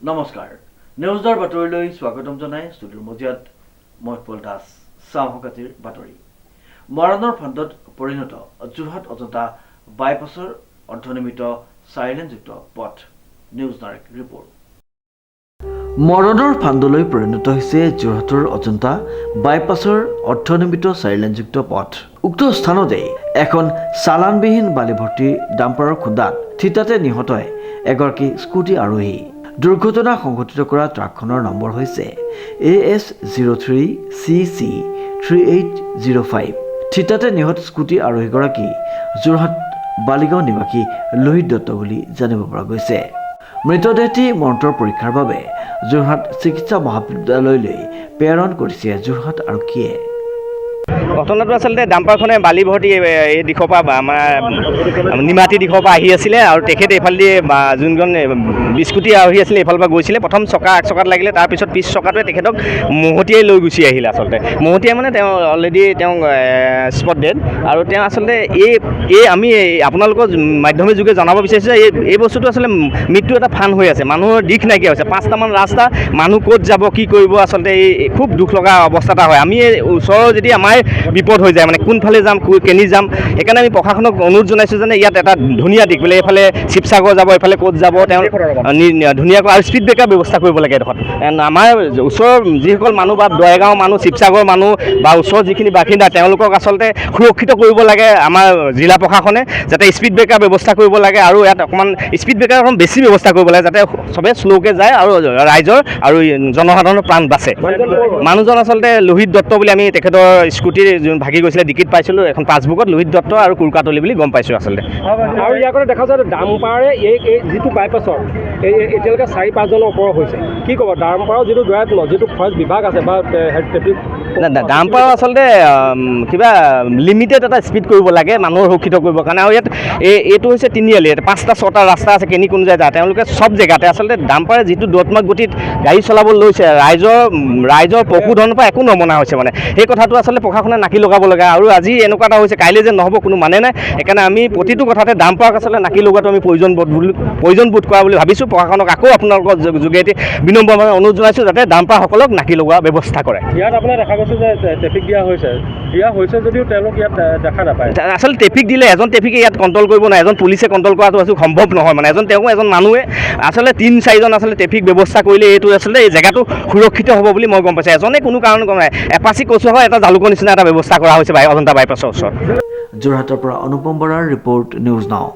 নমস্কাৰ নিউজৰ বাতৰিলৈ স্বাগতম জনাই ষ্টুডিঅ'ৰ মজিয়াত মই পল দাস চাওহকাতিৰ বাতৰি মৰাণৰ ফাণ্ডত পৰিণত যোৰহাট অজন্তা বাইপাছৰ অৰ্থনিৰ্মিত চাৰিলেনযুক্ত পথ নিউজ নাৰেক ৰিপৰ্ট মৰাণৰ ফাণ্ডলৈ পৰিণত হৈছে যোৰহাটৰ অজন্তা বাইপাছৰ অৰ্থনিৰ্মিত চাৰিলেনযুক্ত পথ উক্ত স্থানতে এখন চালানবিহীন বালিভৰ্তি ডাম্পাৰৰ খুন্দাত থিতাতে নিহত হয় এগৰাকী স্কুটি আৰোহী দুৰ্ঘটনা সংঘটিত কৰা ট্ৰাকখনৰ নম্বৰ হৈছে AS03CC3805 থিতাতে নিহত স্কুটি আৰোহীগৰাকী যোৰহাট বালিগাঁও নিবাসী লোহিত দত্ত বুলি জানিব পৰা গৈছে মৃতদেহটি মৰণোত্তৰ পৰীক্ষাৰ বাবে যোৰহাট চিকিৎসা মহাবিদ্যালয়লৈ প্ৰেৰণ কৰিছে যোৰহাট আৰক্ষীয়ে ঘটনাটো আচলতে ডাম্পাৰখনে বালি ভৰ্তি এই দিশৰ পৰা আমাৰ নিমাতী দিশৰ পৰা আহি আছিলে আৰু তেখেতে এইফালেদি যোনজন স্কুটি আহি আছিলে এইফালৰ পৰা গৈছিলে প্ৰথম চকা আগ চকাত লাগিলে তাৰপিছত পিছ চকাটোৱে তেখেতক মহতিয়াই লৈ গুচি আহিলে আচলতে মহতিয়াই মানে তেওঁ অলৰেডি তেওঁ স্পট ডেড আৰু তেওঁ আচলতে আমি আপোনালোকৰ মাধ্যমৰ যোগে জনাব বিচাৰিছোঁ যে এই বস্তুটো আচলতে মৃত্যু এটা ফান হৈ আছে মানুহৰ দিশ নাইকিয়া হৈছে 5টামান ৰাস্তা মানুহ ক'ত যাব কি কৰিব আচলতে এই খুব দুখ লগা অৱস্থা এটা হয় আমি ওচৰৰ যদি আমাৰ বিপদ হৈ যায় মানে কোনফালে যাম কেনি যাম সেইকাৰণে আমি প্ৰশাসনক অনুৰোধ জনাইছোঁ যে ইয়াত এটা ধুনীয়া দিশ বোলে এইফালে শিৱসাগৰ যাব এইফালে ক'ত যাব তেওঁ ধুনীয়াকৈ আৰু স্পীড ব্ৰেকাৰ ব্যৱস্থা কৰিব লাগে এডোখৰত আমাৰ ওচৰৰ যিসকল মানুহ বা দয়াগাঁও মানুহ শিৱসাগৰ মানুহ বা ওচৰৰ যিখিনি বাসিন্দা তেওঁলোকক আচলতে সুৰক্ষিত কৰিব লাগে আমাৰ জিলা প্ৰশাসনে যাতে স্পীড ব্ৰেকাৰ ব্যৱস্থা কৰিব লাগে আৰু ইয়াত অকণমান স্পীড ব্ৰেকাৰ অকণ বেছি ব্যৱস্থা কৰিব লাগে যাতে চবেই শ্ল'কৈ যায় আৰু ৰাইজৰ আৰু জনসাধাৰণৰ প্ৰাণ বাচে মানুহজন আচলতে লোহিত দত্ত বুলি আমি তেখেতৰ স্কুটিৰ যোন ভাগি গৈছিলে ডিকিত পাইছিলোঁ এখন পাছবুকত লোহিত দত্ত আৰু কুৰকাতলি বুলি গম পাইছোঁ আচলতে আৰু ইয়াৰ কাৰণে দেখা যায় ডাম্পাৰে এই যিটো বাইপাছৰ এতিয়ালৈকে 4-5জনৰ ওপৰত হৈছে কি ক'ব ডাম্পাৰৰ যিটো যিটো ফৰেষ্ট বিভাগ আছে বা ট্ৰেফিক ডাম্পাৰ আচলতে কিবা লিমিটেড এটা স্পীড কৰিব লাগে মানুহৰ সুৰক্ষিত কৰিবৰ কাৰণে আৰু ইয়াত এইটো হৈছে তিনিআলি 5টা-6টা ৰাস্তা আছে কেনি কোন যায় তেওঁলোকে চব জেগাতে আচলতে ডাম্পাৰে যিটো দৌৰাত্মক গতিত গাড়ী চলাব লৈছে ৰাইজৰ পশুধনৰ পৰা একো নমনা হৈছে মানে সেই কথাটো আচলতে প্ৰশাসনে নাকি লগাব লাগে আৰু আজি এনেকুৱা এটা হৈছে কাইলৈ যে নহ'ব কোনো মানে নাই সেইকাৰণে আমি প্ৰতিটো কথাতে ডাম্পাৰক আচলতে নাকি লগোৱাটো আমি প্ৰয়োজন বোধ কৰা বুলি ভাবিছোঁ প্ৰশাসনক আকৌ আপোনালোকৰ যোগেদি বিনম্ৰভাৱে অনুৰোধ জনাইছোঁ যাতে ডাম্পাৰসকলক নাকি লগোৱা ব্যৱস্থা কৰে ইয়াত আপোনাৰ দেখা গৈছে যে ট্ৰেফিক দিয়া হৈছে যদিও তেওঁলোক ইয়াত দেখা নাপায় আচলতে ট্ৰেফিক দিলে এজন ট্ৰেফিকে ইয়াত কণ্ট্ৰল কৰিব নোৱাৰে এজন পুলিচে কণ্ট্ৰল কৰাটো সম্ভৱ নহয় মানে এজন মানুহে আচলতে 3-4জন আচলতে ট্ৰেফিক ব্যৱস্থা কৰিলে এইটো আচলতে এই জেগাটো সুৰক্ষিত হ'ব বুলি মই গম পাইছোঁ এজনে কোনো কাৰণ গম নাই এপাচি কচু হয় এটা জালুকৰ নিচিনা এটা ব্যৱস্থা কৰা হৈছে অজন্তা বাইপাছৰ ওচৰত যোৰহাটৰ পৰা অনুপম বৰাৰ ৰিপৰ্ট নিউজ নাও।